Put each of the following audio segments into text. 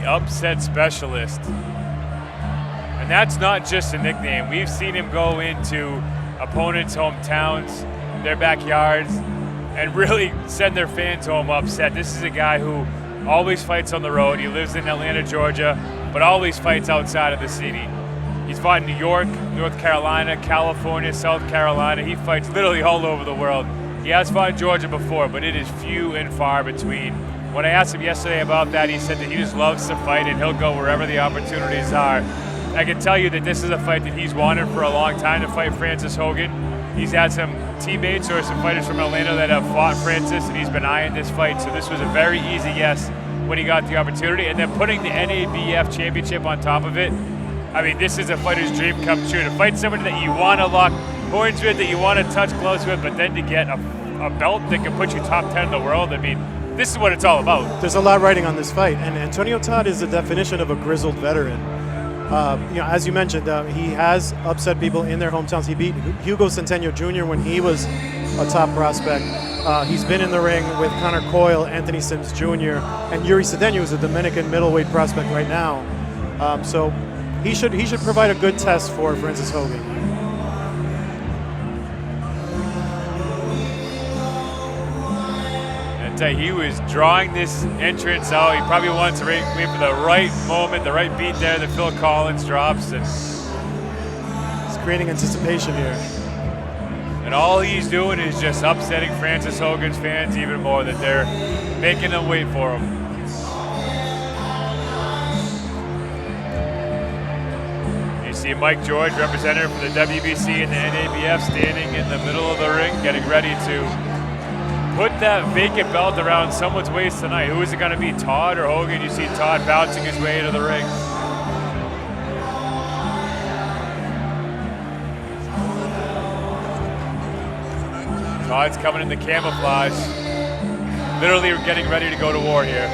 upset specialist. And that's not just a nickname. We've seen him go into opponents' hometowns, their backyards, and really send their fans home upset. This is a guy who always fights on the road. He lives in Atlanta, Georgia, but always fights outside of the city. He's fought in New York, North Carolina, California, South Carolina. He fights literally all over the world. He has fought in Georgia before, but it is few and far between. When I asked him yesterday about that, he said that he just loves to fight and he'll go wherever the opportunities are. I can tell you that this is a fight that he's wanted for a long time, to fight Francis Hogan. He's had some teammates or some fighters from Atlanta that have fought Francis, and he's been eyeing this fight, so this was a very easy yes when he got the opportunity. And then putting the NABF championship on top of it, I mean, this is a fighter's dream come true. To fight somebody that you want to lock horns with, that you want to touch gloves with, but then to get a belt that can put you top 10 in the world, I mean, this is what it's all about. There's a lot riding on this fight, and Antonio Todd is the definition of a grizzled veteran. As you mentioned, he has upset people in their hometowns. He beat Hugo Centeno Jr. when he was a top prospect. He's been in the ring with Connor Coyle, Anthony Sims Jr., and Yuri Cedeno is a Dominican middleweight prospect right now. So he should provide a good test for Francis Hogan. I tell you, he was drawing this entrance out. He probably wanted to wait for the right moment, the right beat there that Phil Collins drops. And it's creating anticipation here. And all he's doing is just upsetting Francis Hogan's fans even more, that they're making them wait for him. You see Mike George, representative for the WBC and the NABF, standing in the middle of the ring, getting ready to put that vacant belt around someone's waist tonight. Who is it going to be, Todd or Hogan? You see Todd bouncing his way into the ring. Todd's coming in the camouflage. Literally getting ready to go to war here.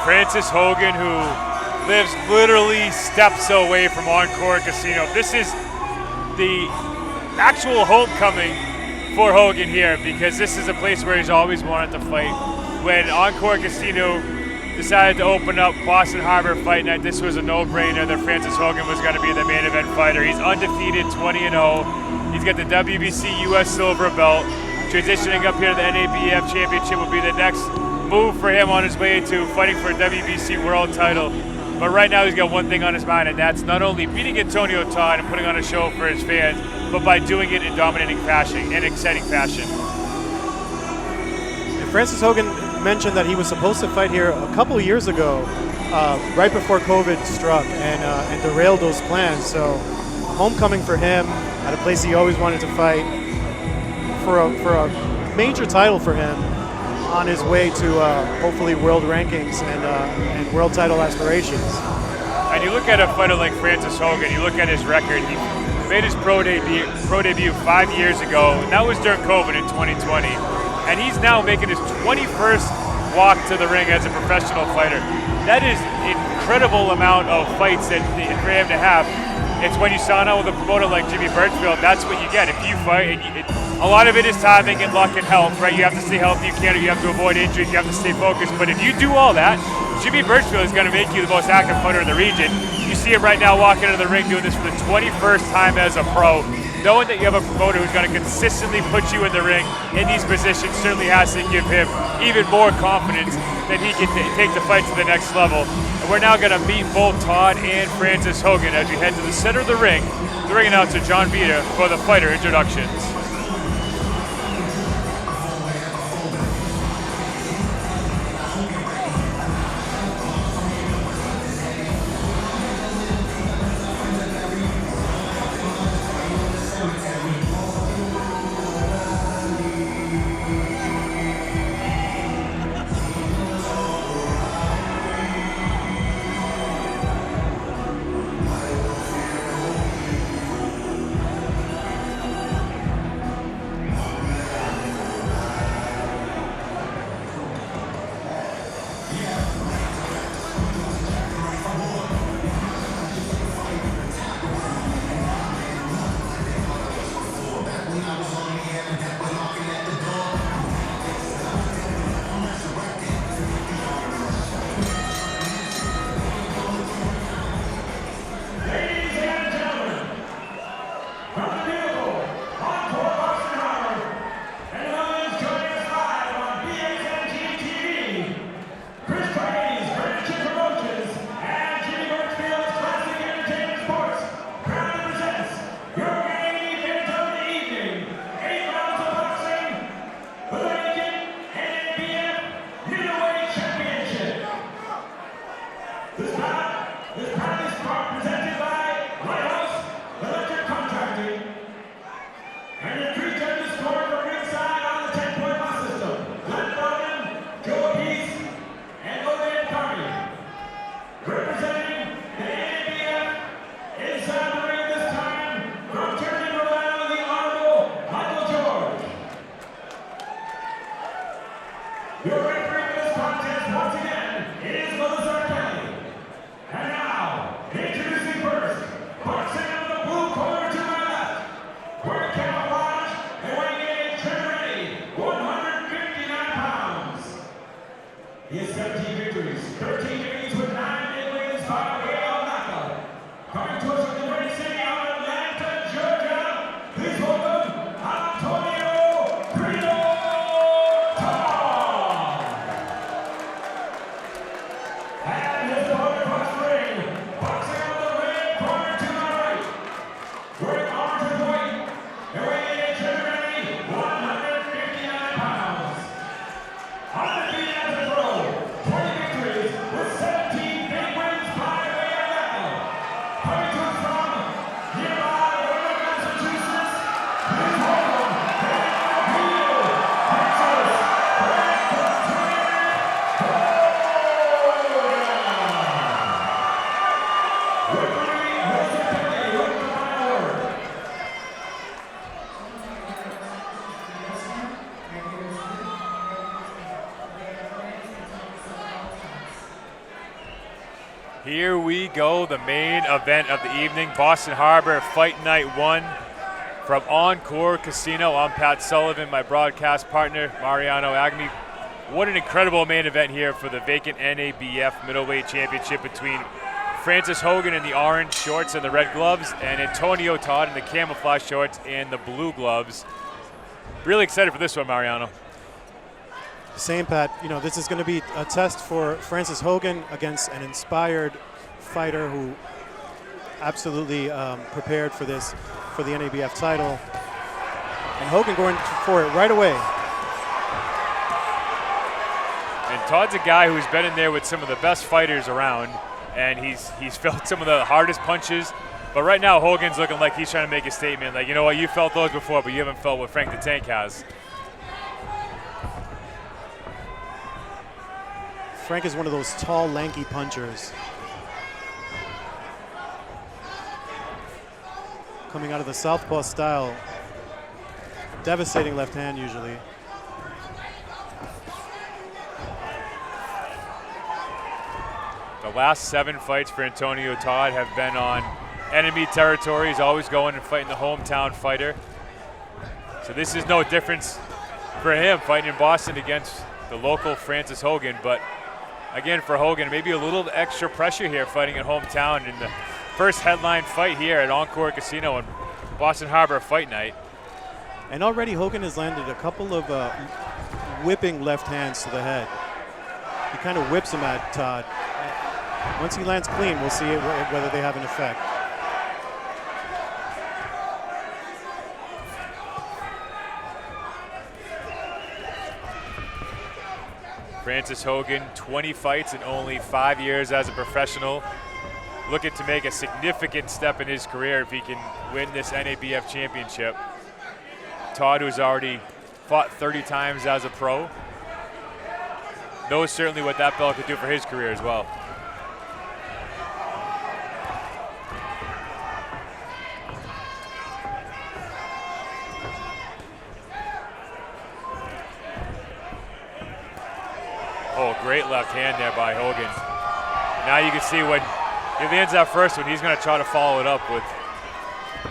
Francis Hogan, who lives literally steps away from Encore Casino. This is the actual homecoming for Hogan here, because this is a place where he's always wanted to fight. When Encore Casino decided to open up Boston Harbor Fight Night, this was a no-brainer that Francis Hogan was going to be the main event fighter. He's undefeated, 20-0. He's got the WBC US Silver Belt. Transitioning up here to the NABF Championship will be the next move for him on his way to fighting for a WBC World title. But right now he's got one thing on his mind, and that's not only beating Antonio Todd and putting on a show for his fans, but by doing it in dominating fashion and exciting fashion. And Francis Hogan mentioned that he was supposed to fight here a couple of years ago, right before COVID struck, and derailed those plans. So homecoming for him at a place he always wanted to fight for a major title for him, on his way to hopefully world rankings and world title aspirations. And you look at a fighter like Francis Hogan, you look at his record. He made his pro debut 5 years ago, and that was during COVID in 2020. And he's now making his 21st walk to the ring as a professional fighter. That is an incredible amount of fights that for him to have. It's when you sign on with a promoter like Jimmy Birchfield, that's what you get. If you fight, a lot of it is timing and luck and health, right? You have to stay healthy, you have to avoid injuries, you have to stay focused. But if you do all that, Jimmy Birchfield is going to make you the most active fighter in the region. You see him right now walking into the ring doing this for the 21st time as a pro. Knowing that you have a promoter who's going to consistently put you in the ring in these positions certainly has to give him even more confidence that he can take the fight to the next level. And we're now going to meet both Todd and Francis Hogan as we head to the center of the ring announcer John Vita for the fighter introductions. Here we go, the main event of the evening, Boston Harbor Fight Night 1 from Encore Casino. I'm Pat Sullivan, my broadcast partner, Mariano Agmi. What an incredible main event here for the vacant NABF middleweight championship between Francis Hogan in the orange shorts and the red gloves, and Antonio Todd in the camouflage shorts and the blue gloves. Really excited for this one, Mariano. Same, Pat. You know, this is going to be a test for Francis Hogan against an inspired fighter who absolutely prepared for this, for the NABF title. And Hogan going for it right away. And Todd's a guy who's been in there with some of the best fighters around, and he's felt some of the hardest punches. But right now, Hogan's looking like he's trying to make a statement. Like, you know what, you felt those before, but you haven't felt what Frank the Tank has. Frank is one of those tall, lanky punchers. Coming out of the southpaw style. Devastating left hand usually. The last 7 fights for Antonio Todd have been on enemy territory. He's always going and fighting the hometown fighter. So this is no difference for him, fighting in Boston against the local Francis Hogan. But again, for Hogan, maybe a little extra pressure here fighting at hometown in the first headline fight here at Encore Casino on Boston Harbor Fight Night. And already Hogan has landed a couple of whipping left hands to the head. He kind of whips him at Todd. Once he lands clean, we'll see whether they have an effect. Francis Hogan, 20 fights in only 5 years as a professional. Looking to make a significant step in his career if he can win this NABF championship. Todd, who's already fought 30 times as a pro, knows certainly what that belt could do for his career as well. Oh, great left hand there by Hogan. Now you can see when he lands that first one, he's going to try to follow it up with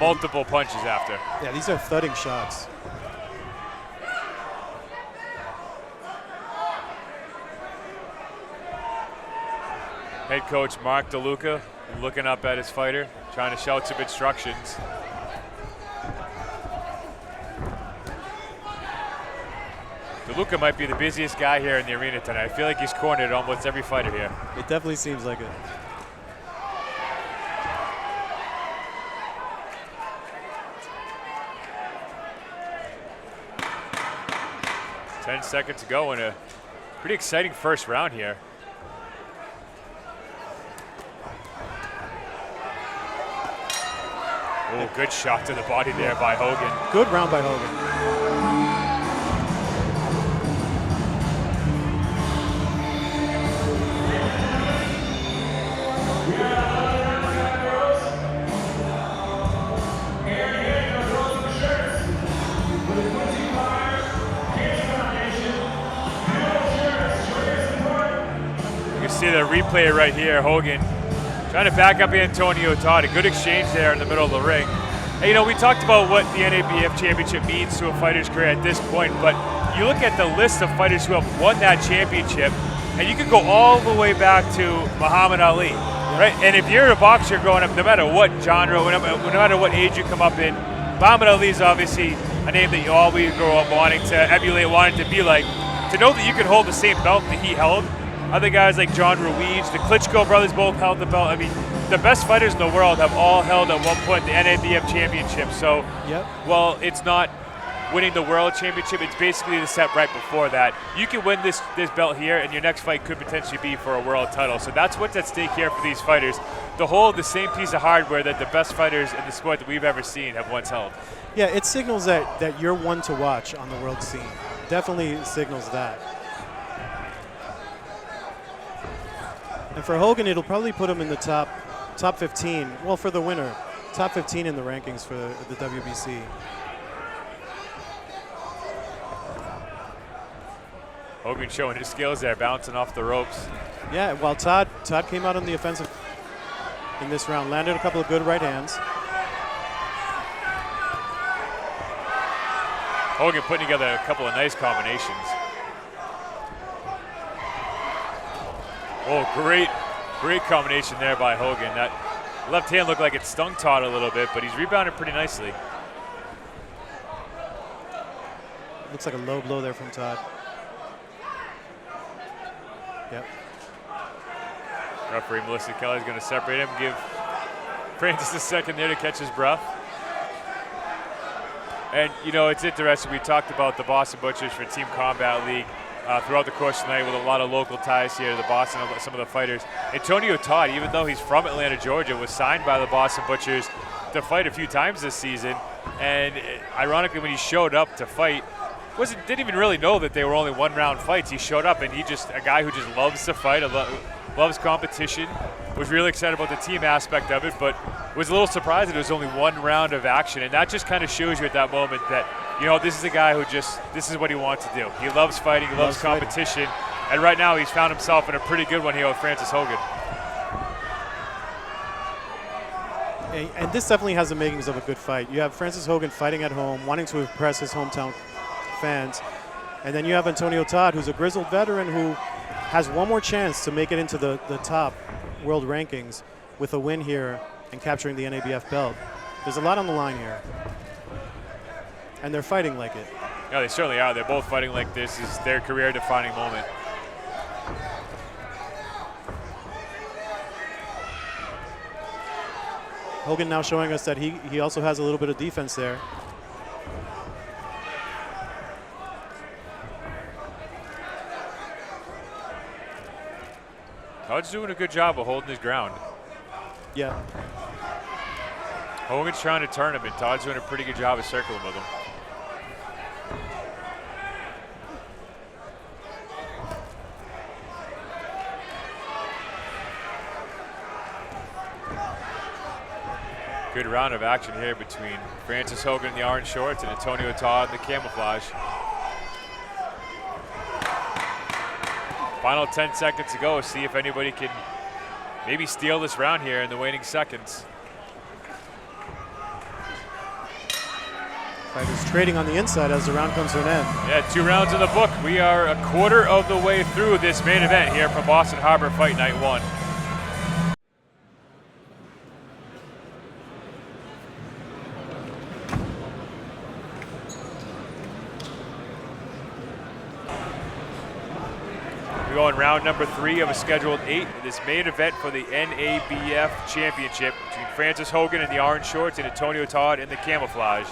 multiple punches after. Yeah, these are thudding shots. Head coach Mark DeLuca looking up at his fighter, trying to shout some instructions. DeLuca might be the busiest guy here in the arena tonight. I feel like he's cornered almost every fighter here. It definitely seems like it. Ten seconds to go in a pretty exciting first round here. Oh, good shot to the body there by Hogan. Good round by Hogan. You can see the replay right here. Hogan trying to back up Antonio Todd. A good exchange there in the middle of the ring. And, you know, we talked about what the NABF championship means to a fighter's career at this point, but you look at the list of fighters who have won that championship, and you could go all the way back to Muhammad Ali, right? And if you're a boxer growing up, no matter what genre, no matter what age you come up in, Muhammad Ali is obviously a name that you always grow up wanting to emulate, wanting to be like. To know that you can hold the same belt that he held, other guys like John Ruiz, the Klitschko brothers both held the belt. I mean, the best fighters in the world have all held at one point the NABF championship. So, well, it's not winning the world championship. It's basically the step right before that. You can win this belt here, and your next fight could potentially be for a world title. So that's what's at stake here for these fighters. To hold the same piece of hardware that the best fighters in the sport that we've ever seen have once held. Yeah, it signals that you're one to watch on the world scene. Definitely signals that. And for Hogan, it'll probably put him in the top 15. Well, for the winner, top 15 in the rankings for the WBC. Hogan showing his skills there, bouncing off the ropes. Yeah, while Todd came out on the offensive in this round, landed a couple of good right hands. Hogan putting together a couple of nice combinations. Oh, great combination there by Hogan. That left hand looked like it stung Todd a little bit, but he's rebounded pretty nicely. Looks like a low blow there from Todd. Yep. Referee Melissa Kelly is going to separate him, give Francis a second there to catch his breath. And, you know, it's interesting. We talked about the Boston Butchers for Team Combat League throughout the course of the night with a lot of local ties here to the Boston, some of the fighters. Antonio Todd, even though he's from Atlanta, Georgia, was signed by the Boston Butchers to fight a few times this season. And ironically, when he showed up to fight, didn't even really know that they were only one-round fights. He showed up, and a guy who just loves to fight, loves competition, was really excited about the team aspect of it, but was a little surprised that it was only one round of action. And that just kind of shows you at that moment that, you know, this is a guy who this is what he wants to do. He loves fighting, he loves competition, and right now he's found himself in a pretty good one here with Francis Hogan. And this definitely has the makings of a good fight. You have Francis Hogan fighting at home, wanting to impress his hometown fans. And then you have Antonio Todd, who's a grizzled veteran who has one more chance to make it into the top world rankings with a win here and capturing the NABF belt. There's a lot on the line here. And they're fighting like it. Yeah, they certainly are. They're both fighting like this is their career-defining moment. Hogan now showing us that he also has a little bit of defense there. Todd's doing a good job of holding his ground. Yeah. Hogan's trying to turn him, and Todd's doing a pretty good job of circling with him. Good round of action here between Francis Hogan in the orange shorts and Antonio Todd in the camouflage. Final 10 seconds to go. See if anybody can maybe steal this round here in the waning seconds. Fighters trading on the inside as the round comes to an end. Yeah, 2 rounds in the book. We are a quarter of the way through this main event here from Boston Harbor Fight Night 1. We're going round number 3 of a scheduled 8. This main event for the NABF Championship between Francis Hogan in the orange shorts and Antonio Todd in the camouflage.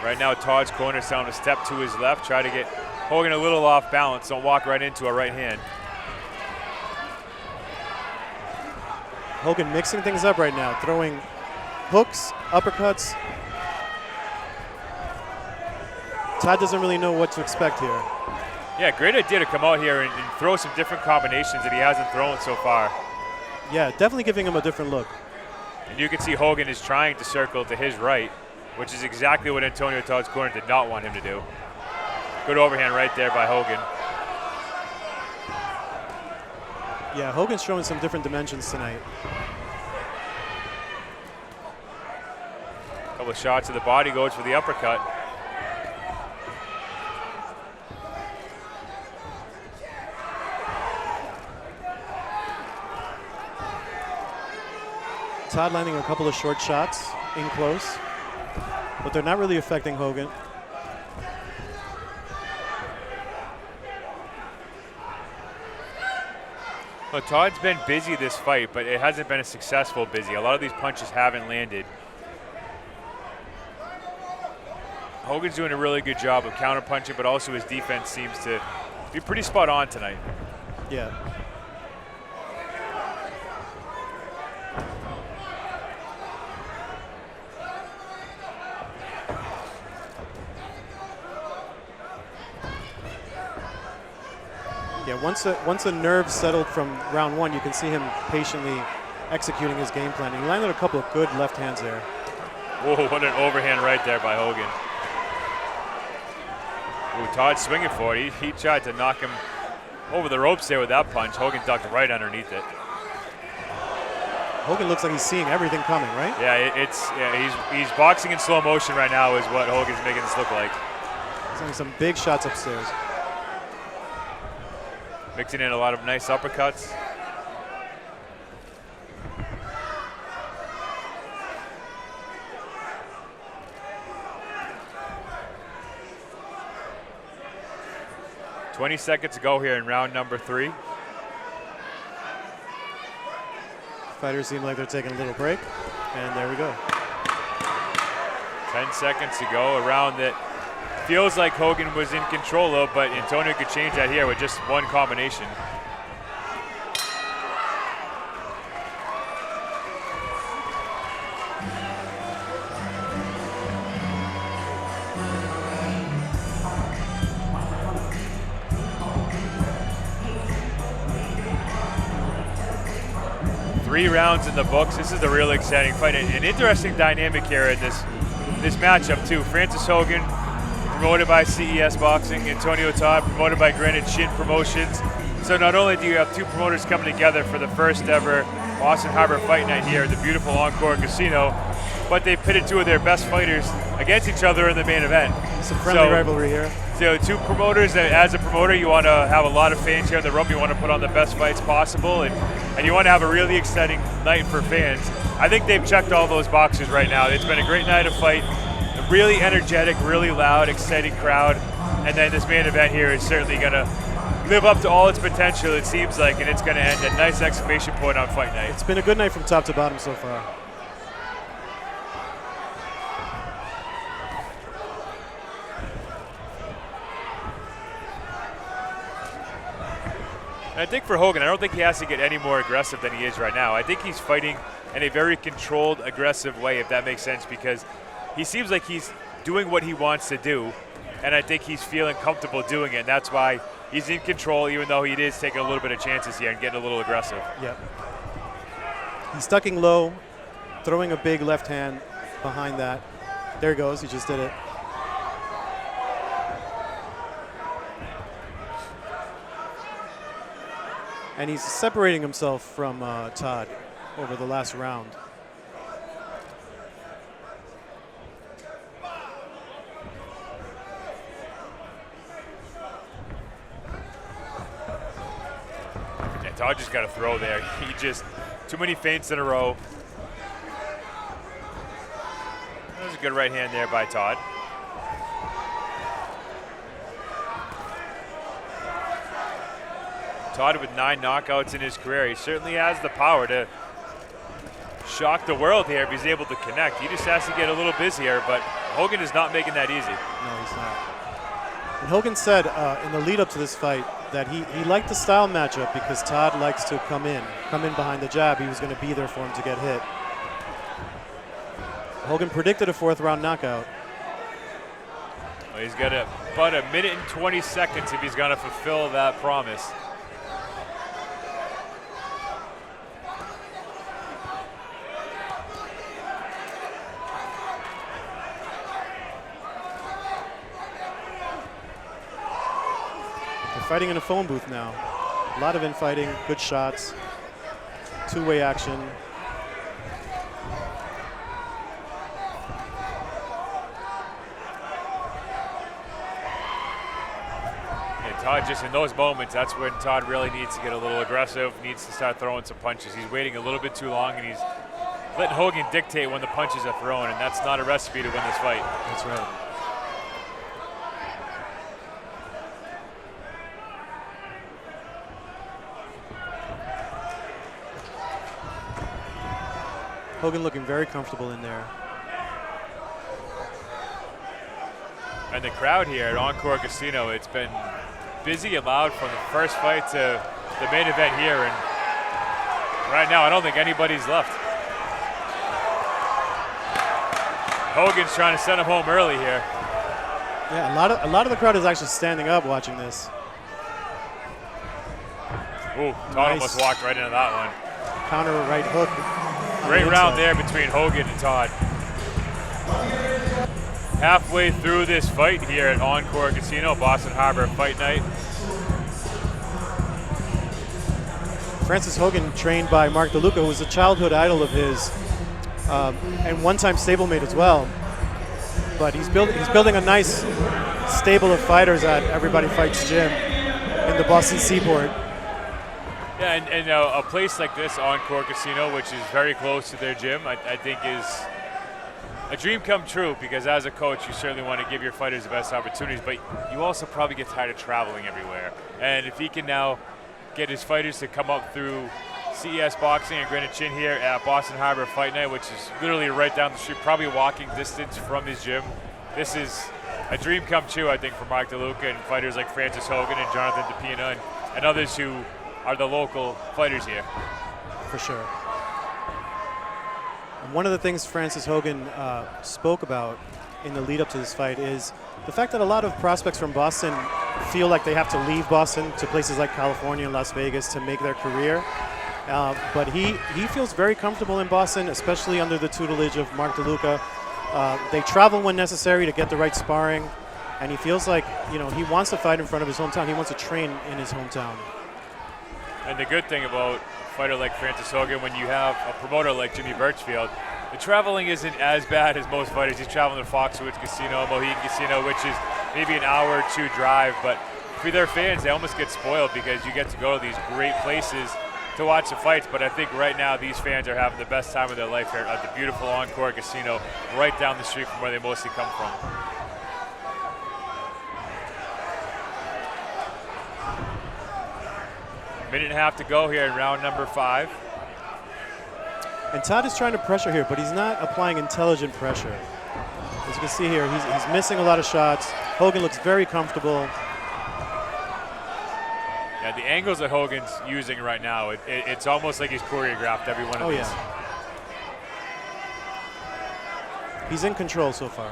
Right now, Todd's corner telling him to step to his left, try to get Hogan a little off balance, don't walk right into a right hand. Hogan mixing things up right now, throwing hooks, uppercuts. Todd doesn't really know what to expect here. Yeah, great idea to come out here and throw some different combinations that he hasn't thrown so far. Yeah, definitely giving him a different look. And you can see Hogan is trying to circle to his right, which is exactly what Antonio Todd's corner did not want him to do. Good overhand right there by Hogan. Yeah, Hogan's showing some different dimensions tonight. Couple of shots to the body, goes for the uppercut. Todd landing a couple of short shots in close, but they're not really affecting Hogan. Well, Todd's been busy this fight, but it hasn't been a successful busy. A lot of these punches haven't landed. Hogan's doing a really good job of counterpunching, but also his defense seems to be pretty spot on tonight. Yeah. Yeah, once the nerves settled from round one, you can see him patiently executing his game plan. He landed a couple of good left hands there. Whoa, what an overhand right there by Hogan. Ooh, Todd swinging for it. He tried to knock him over the ropes there with that punch. Hogan ducked right underneath it. Hogan looks like he's seeing everything coming, right? Yeah, he's boxing in slow motion right now is what Hogan's making this look like. He's having some big shots upstairs. Mixing in a lot of nice uppercuts. $20 to go here in round number 3. Fighters seem like they're taking a little break, and there we go. 10 seconds to go. A round that feels like Hogan was in control of, but Antonio could change that here with just one combination. Three rounds in the books. This is a really exciting fight. An interesting dynamic here in this matchup too. Francis Hogan, promoted by CES Boxing. Antonio Todd, promoted by Granite Promotions. So not only do you have two promoters coming together for the first ever Boston Harbor Fight Night here at the beautiful Encore Casino, but they pitted two of their best fighters against each other in the main event. It's a friendly rivalry here. So two promoters that, as a promoter, you want to have a lot of fans here in the room. You want to put on the best fights possible, and you want to have a really exciting night for fans. I think they've checked all those boxes right now. It's been a great night of fight, a really energetic, really loud, exciting crowd, and then this main event here is certainly going to live up to all its potential, it seems like, and it's going to end a nice exclamation point on fight night. It's been a good night from top to bottom so far. And I think for Hogan, I don't think he has to get any more aggressive than he is right now. I think he's fighting in a very controlled, aggressive way, if that makes sense, because he seems like he's doing what he wants to do, and I think he's feeling comfortable doing it, and that's why he's in control, even though he is taking a little bit of chances here and getting a little aggressive. Yep. He's ducking low, throwing a big left hand behind that. There he goes, he just did it. And he's separating himself from Todd over the last round. Yeah, Todd just got a throw there. He just, too many feints in a row. That was a good right hand there by Todd. Todd with 9 knockouts in his career. He certainly has the power to shock the world here if he's able to connect. He just has to get a little busier, but Hogan is not making that easy. No, he's not. And Hogan said in the lead up to this fight that he liked the style matchup because Todd likes to come in behind the jab. He was going to be there for him to get hit. Hogan predicted a 4th round knockout. Well, he's got about a minute and 20 seconds if he's going to fulfill that promise. Fighting in a phone booth now. A lot of infighting, good shots, two-way action. And Todd, just in those moments, that's when Todd really needs to get a little aggressive, needs to start throwing some punches. He's waiting a little bit too long, and he's letting Hogan dictate when the punches are thrown, and that's not a recipe to win this fight. That's right. Hogan looking very comfortable in there. And the crowd here at Encore Casino, it's been busy and loud from the first fight to the main event here. And right now, I don't think anybody's left. Hogan's trying to send him home early here. Yeah, a lot of the crowd is actually standing up watching this. Ooh, Todd almost walked right into that one. Counter right hook. Great round there between Hogan and Todd. Halfway through this fight here at Encore Casino, Boston Harbor Fight Night. Francis Hogan, trained by Mark DeLuca, who was a childhood idol of his, and one-time stablemate as well. But he's building a nice stable of fighters at Everybody Fights Gym in the Boston Seaport. Yeah, and a place like this, Encore Casino, which is very close to their gym, I think is a dream come true, because as a coach, you certainly want to give your fighters the best opportunities, but you also probably get tired of traveling everywhere. And if he can now get his fighters to come up through CES Boxing and Granite here at Boston Harbor Fight Night, which is literally right down the street, probably walking distance from his gym, this is a dream come true, I think, for Mark DeLuca and fighters like Francis Hogan and Jonathan DePina and others who are the local fighters here. For sure. And one of the things Francis Hogan spoke about in the lead up to this fight is the fact that a lot of prospects from Boston feel like they have to leave Boston to places like California and Las Vegas to make their career. But he feels very comfortable in Boston, especially under the tutelage of Mark DeLuca. They travel when necessary to get the right sparring, and he feels like, you know, he wants to fight in front of his hometown. He wants to train in his hometown. And the good thing about a fighter like Francis Hogan, when you have a promoter like Jimmy Birchfield, the traveling isn't as bad as most fighters. He's traveling to Foxwoods Casino, Mohegan Casino, which is maybe an hour or two drive. But for their fans, they almost get spoiled because you get to go to these great places to watch the fights. But I think right now these fans are having the best time of their life here at the beautiful Encore Casino, right down the street from where they mostly come from. Minute and a half to go here in round number 5. And Todd is trying to pressure here, but he's not applying intelligent pressure. As you can see here, he's missing a lot of shots. Hogan looks very comfortable. Yeah, the angles that Hogan's using right now, it's almost like he's choreographed every one of these. Yeah. He's in control so far.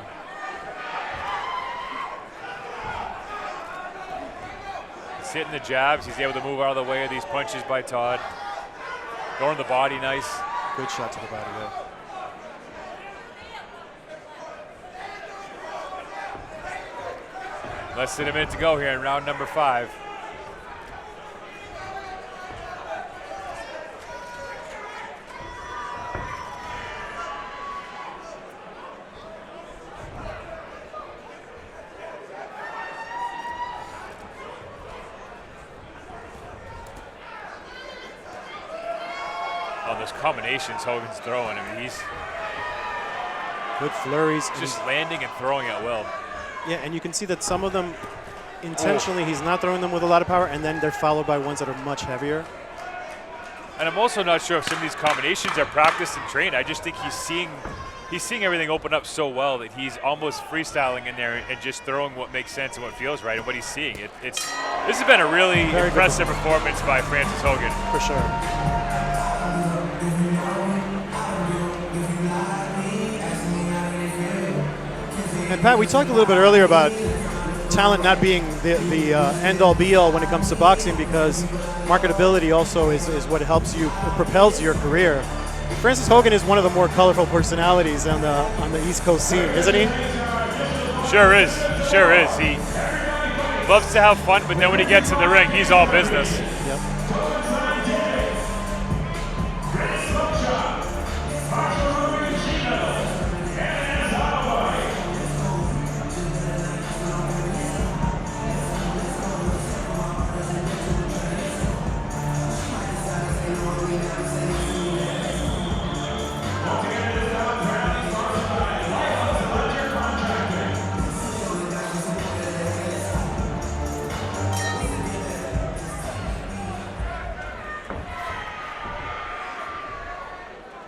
He's hitting the jabs. He's able to move out of the way of these punches by Todd. Going to the body, nice. Good shot to the body there. Less than a minute to go here in round number 5. Those combinations Hogan's throwing, I mean, he's good flurries. Just landing and throwing at will. Yeah, and you can see that some of them intentionally he's not throwing them with a lot of power, and then they're followed by ones that are much heavier. And I'm also not sure if some of these combinations are practiced and trained. I just think he's seeing everything open up so well that he's almost freestyling in there and just throwing what makes sense and what feels right and what he's seeing. This has been a really impressive performance by Francis Hogan. For sure. And Pat, we talked a little bit earlier about talent not being the end-all be-all when it comes to boxing, because marketability also is what helps you, propels your career. Francis Hogan is one of the more colorful personalities on the East Coast scene, isn't he? Sure is. He loves to have fun, but then when he gets in the ring, he's all business. Yep.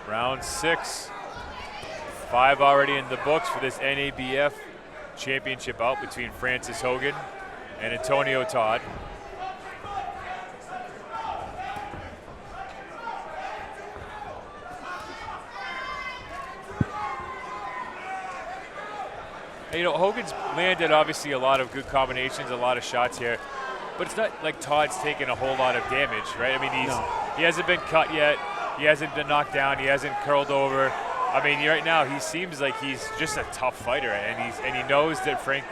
Round 6. 5 already in the books for this NABF championship bout between Francis Hogan and Antonio Todd. And, Hogan's landed obviously a lot of good combinations, a lot of shots here, but it's not like Todd's taken a whole lot of damage, right? I mean, he hasn't been cut yet. He hasn't been knocked down. He hasn't curled over. I mean, right now he seems like he's just a tough fighter, and he knows that Frank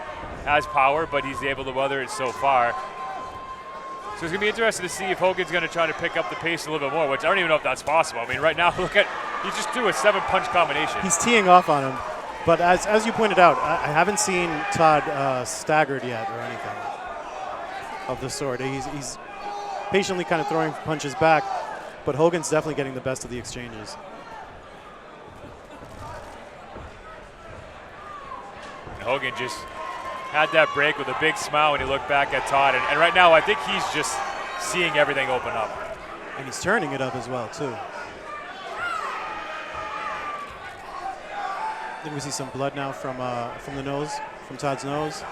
has power, but he's able to weather it so far. So it's gonna be interesting to see if Hogan's gonna try to pick up the pace a little bit more, which I don't even know if that's possible. I mean, right now, look at, he just threw a 7-punch combination. He's teeing off on him, but as you pointed out, I haven't seen Todd staggered yet or anything of the sort. He's patiently kind of throwing punches back. But Hogan's definitely getting the best of the exchanges. And Hogan just had that break with a big smile when he looked back at Todd. And right now, I think he's just seeing everything open up. And he's turning it up as well, too. Then we see some blood now from the nose, from Todd's nose.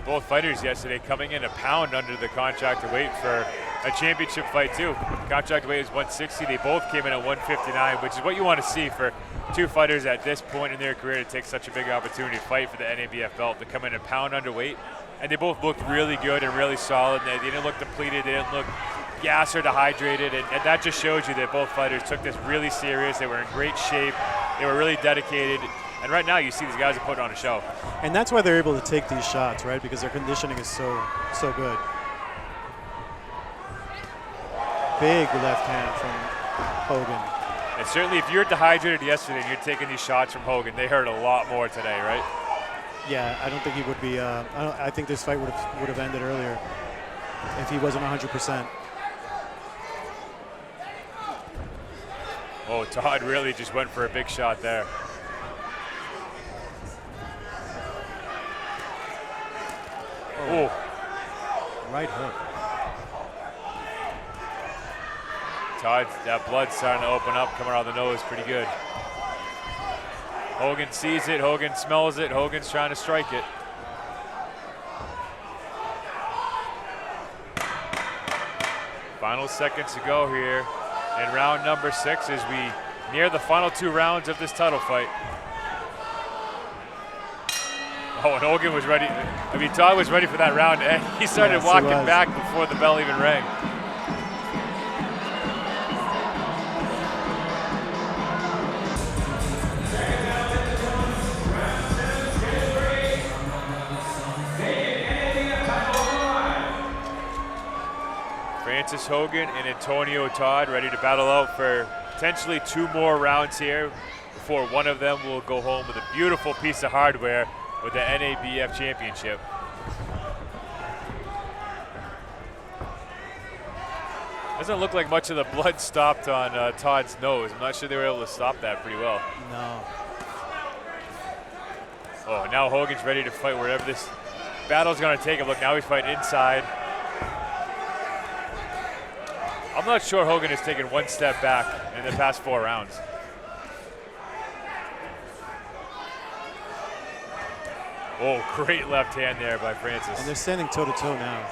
Both fighters yesterday coming in a pound under the contracted weight for a championship fight too. Contract weight is 160. They both came in at 159, which is what you want to see for two fighters at this point in their career to take such a big opportunity to fight for the NABF belt, to come in a pound underweight. And they both looked really good and really solid. They didn't look depleted. They didn't look gassed or dehydrated. And that just shows you that both fighters took this really serious. They were in great shape. They were really dedicated. And right now, you see these guys are putting on a show. And that's why they're able to take these shots, right? Because their conditioning is so good. Big left hand from Hogan. And certainly, if you're dehydrated yesterday and you're taking these shots from Hogan, they hurt a lot more today, right? Yeah, I don't think he would be. I think this fight would have ended earlier if he wasn't 100%. Oh, Todd really just went for a big shot there. Oh. Right hook. Todd, that blood's starting to open up, coming out of the nose pretty good. Hogan sees it, Hogan smells it, Hogan's trying to strike it. Final seconds to go here in round number 6 as we near the final 2 rounds of this title fight. Oh, and Hogan was ready. I mean, Todd was ready for that round, and he started walking back before the bell even rang. Francis Hogan and Antonio Todd ready to battle out for potentially 2 more rounds here before one of them will go home with a beautiful piece of hardware with the NABF championship. Doesn't look like much of the blood stopped on Todd's nose. I'm not sure they were able to stop that pretty well. No. Oh, now Hogan's ready to fight wherever this battle's going to take him. Look, now he's fighting inside. I'm not sure Hogan has taken one step back in the past 4 rounds. Oh, great left hand there by Francis. And they're standing toe-to-toe now.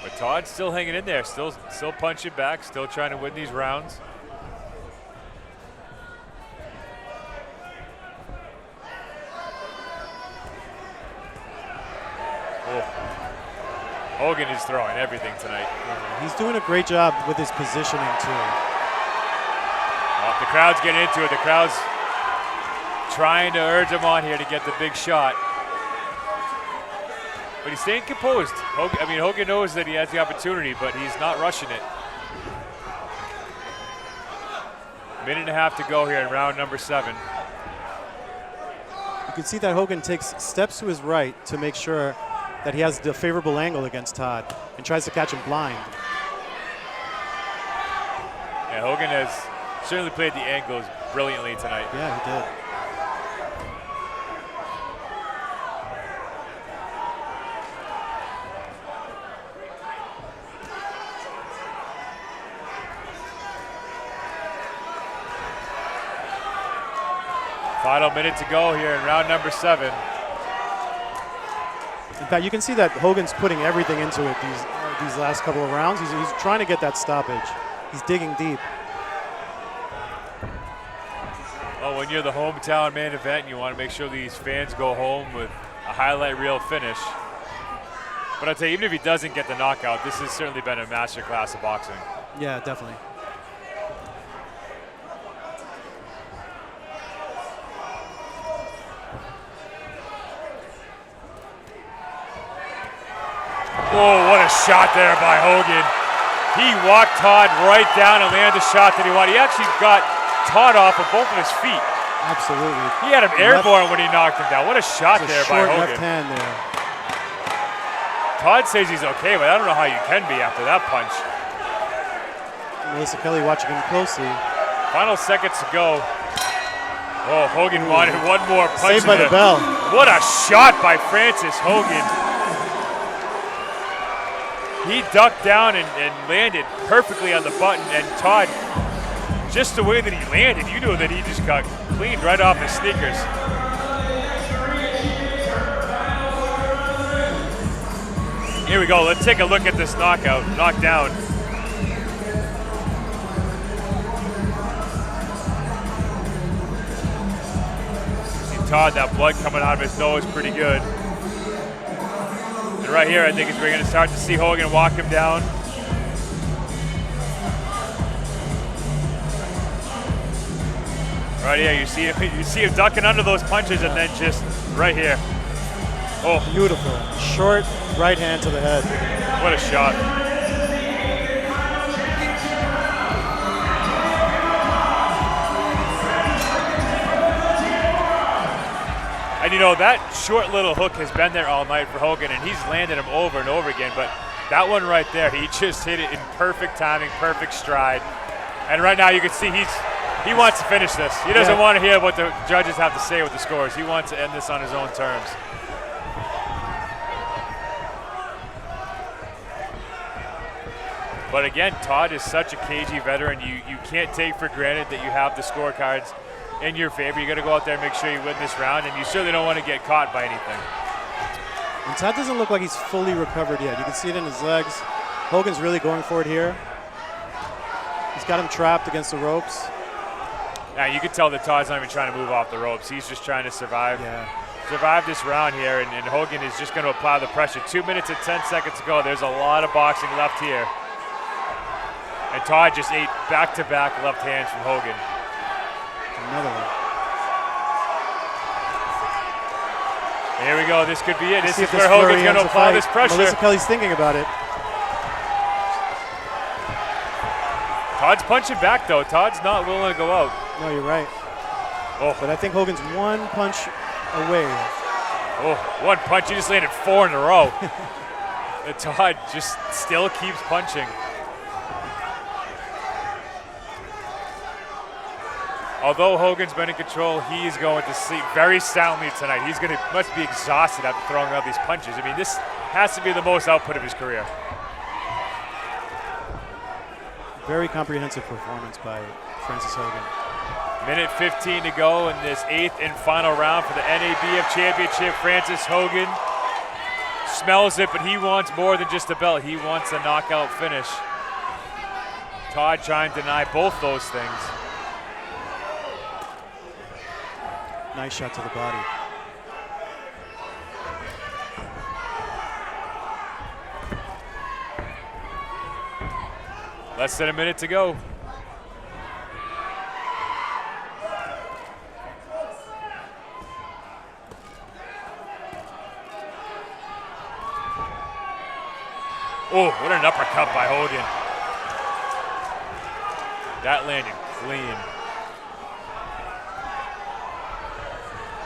But Todd's still hanging in there, still punching back, still trying to win these rounds. Hogan is throwing everything tonight. Yeah, he's doing a great job with his positioning too. Well, the crowd's getting into it. The crowd's trying to urge him on here to get the big shot. But he's staying composed. Hogan knows that he has the opportunity, but he's not rushing it. Minute and a half to go here in round number 7. You can see that Hogan takes steps to his right to make sure that he has the favorable angle against Todd and tries to catch him blind. Yeah, Hogan has certainly played the angles brilliantly tonight. Yeah, he did. Final minute to go here in round number 7. In fact, you can see that Hogan's putting everything into it these last couple of rounds. He's trying to get that stoppage. He's digging deep. Well, when you're the hometown main event, you want to make sure these fans go home with a highlight reel finish. But I'd say even if he doesn't get the knockout, this has certainly been a masterclass of boxing. Yeah, definitely. Whoa, what a shot there by Hogan. He walked Todd right down and landed the shot that he wanted. He actually got Todd off of both of his feet. Absolutely. He had him airborne when he knocked him down. What a shot there by Hogan. Left hand there. Todd says he's okay, but I don't know how you can be after that punch. Melissa Kelly watching him closely. Final seconds to go. Oh, Hogan wanted one more punch. Saved by the bell. What a shot by Francis Hogan. He ducked down and landed perfectly on the button, and Todd, just the way that he landed, you know that he just got cleaned right off his sneakers. Here we go, let's take a look at this knockdown. See Todd, that blood coming out of his nose pretty good. Right here, I think we're going to start to see Hogan walk him down. Right here, you see him ducking under those punches, and then just right here. Oh, beautiful! Short right hand to the head. What a shot! And you know, that short little hook has been there all night for Hogan, and he's landed them over and over again, but that one right there, he just hit it in perfect timing, perfect stride. And right now you can see he wants to finish this. He doesn't want to hear what the judges have to say with the scores. He wants to end this on his own terms. But again, Todd is such a cagey veteran. You can't take for granted that you have the scorecards in your favor. You got to go out there and make sure you win this round, and you certainly don't want to get caught by anything. And Todd doesn't look like he's fully recovered yet. You can see it in his legs. Hogan's really going for it here. He's got him trapped against the ropes. Yeah, you can tell that Todd's not even trying to move off the ropes. He's just trying to survive. Survive this round here, and Hogan is just going to apply the pressure. 2 minutes and 10 seconds to go. There's a lot of boxing left here. And Todd just ate back-to-back left hands from Hogan. Another one. Here we go. This could be it. This is where Hogan's going to apply this pressure. Melissa Kelly's thinking about it. Todd's punching back, though. Todd's not willing to go out. No, you're right. Oh. But I think Hogan's one punch away. Oh, one punch. He just landed 4 in a row. And Todd just still keeps punching. Although Hogan's been in control, he's going to sleep very soundly tonight. Must be exhausted after throwing all these punches. I mean, this has to be the most output of his career. Very comprehensive performance by Francis Hogan. Minute 15 to go in this 8th and final round for the NABF Championship. Francis Hogan smells it, but he wants more than just a belt. He wants a knockout finish. Todd trying to deny both those things. Nice shot to the body. Less than a minute to go. Oh, what an uppercut by Hogan. That landed clean.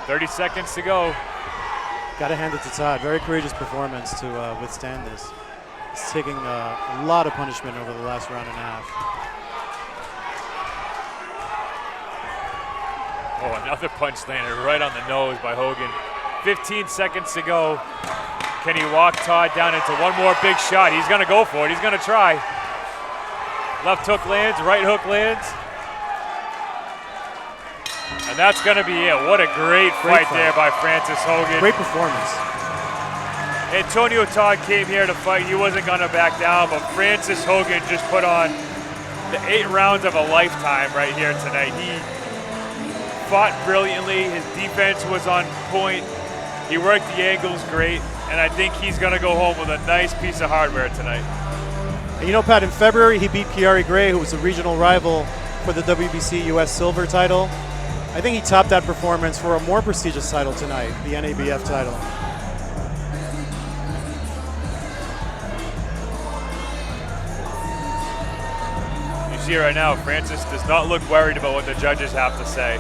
30 seconds to go. Got to hand it to Todd. Very courageous performance to withstand this. He's taking a lot of punishment over the last round and a half. Oh, another punch landed right on the nose by Hogan. 15 seconds to go. Can he walk Todd down into one more big shot? He's going to go for it. He's going to try. Left hook lands, right hook lands. And that's going to be it. What a great fight there by Francis Hogan. Great performance. Antonio Todd came here to fight. He wasn't going to back down, but Francis Hogan just put on the 8 rounds of a lifetime right here tonight. He fought brilliantly. His defense was on point. He worked the angles great, and I think he's going to go home with a nice piece of hardware tonight. And you know, Pat, in February, he beat Kiari Gray, who was a regional rival for the WBC US Silver title. I think he topped that performance for a more prestigious title tonight, the NABF title. You see right now, Francis does not look worried about what the judges have to say.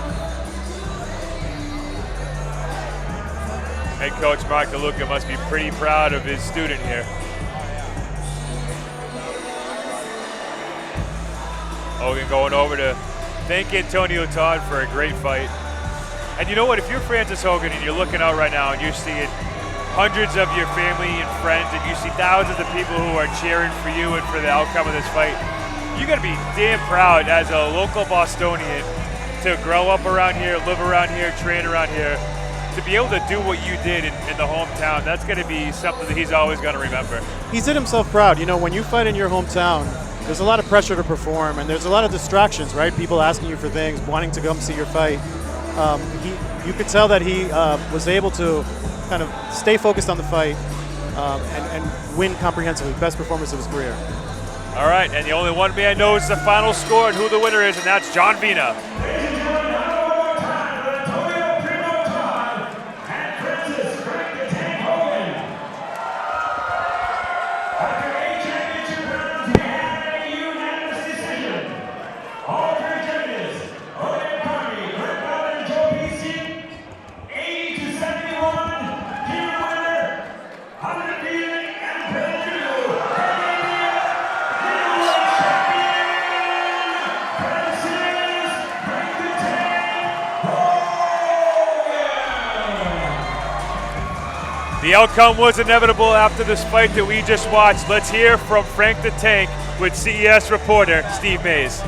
Head coach Mark DeLuca must be pretty proud of his student here. Hogan going over to thank Antonio Todd for a great fight. And you know what, if you're Francis Hogan and you're looking out right now and you're seeing hundreds of your family and friends and you see thousands of people who are cheering for you and for the outcome of this fight, you gotta be damn proud as a local Bostonian to grow up around here, live around here, train around here, to be able to do what you did in the hometown. That's gonna be something that he's always gonna remember. He did himself proud. You know, when you fight in your hometown, there's a lot of pressure to perform, and there's a lot of distractions, right? People asking you for things, wanting to come see your fight. You could tell that he was able to kind of stay focused on the fight and win comprehensively. Best performance of his career. All right, and the only one man knows the final score and who the winner is, and that's John Vina. The outcome was inevitable after this fight that we just watched. Let's hear from Frank the Tank with CES reporter Steve Mays.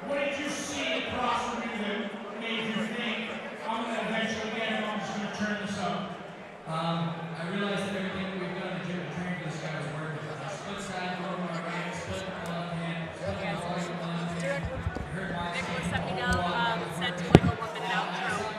What did you see across from you that made you think, I'm going to eventually get him, I'm just going to turn this up? I realized that everything we've done in the gym to train for this guy was working. Split side, over my right, split the left hand, split the volume left hand. Heard my Nicholas, let me know, send to like a 1 minute outro.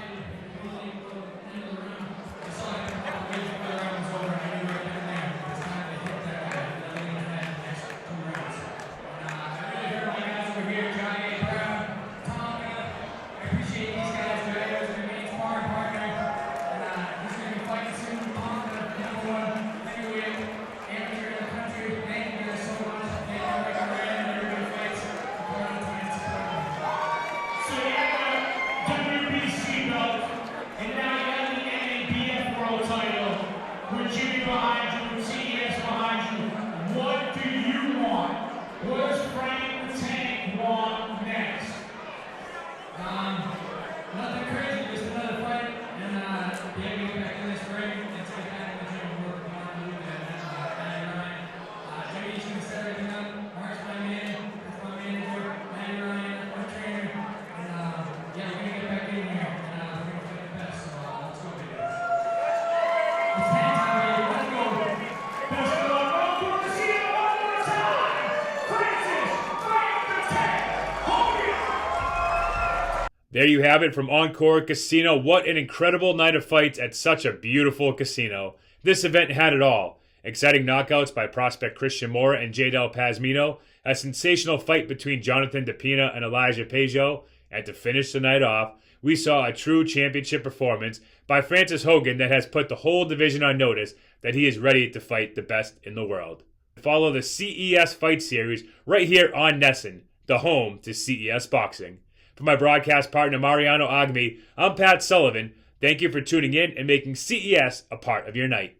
With Jimmy behind you, with CES behind you, what do you want? What does Frank the Tank want next? Nothing crazy, just another fight, and be able to get back in this ring and take back in the gym and work on Luke and Ryan. Jimmy's going to set everything up. Mark's my man, that's my manager, Matty Ryan, that's my trainer, and yeah, we're going to get back in here, and we're going to fight the best, so let's go, baby. It's time, baby, let's go. Best of luck. Encore to see it one more time. Francis, Frank the Tank, Hogan. There you have it from Encore Casino. What an incredible night of fights at such a beautiful casino. This event had it all. Exciting knockouts by prospect Christian Moore and Jadel Pazmino, a sensational fight between Jonathan DePina and Elijah Peugeot, and to finish the night off, we saw a true championship performance by Francis Hogan that has put the whole division on notice that he is ready to fight the best in the world. Follow the CES Fight Series right here on Nesson, the home to CES Boxing. For my broadcast partner Mariano Agmi, I'm Pat Sullivan. Thank you for tuning in and making CES a part of your night.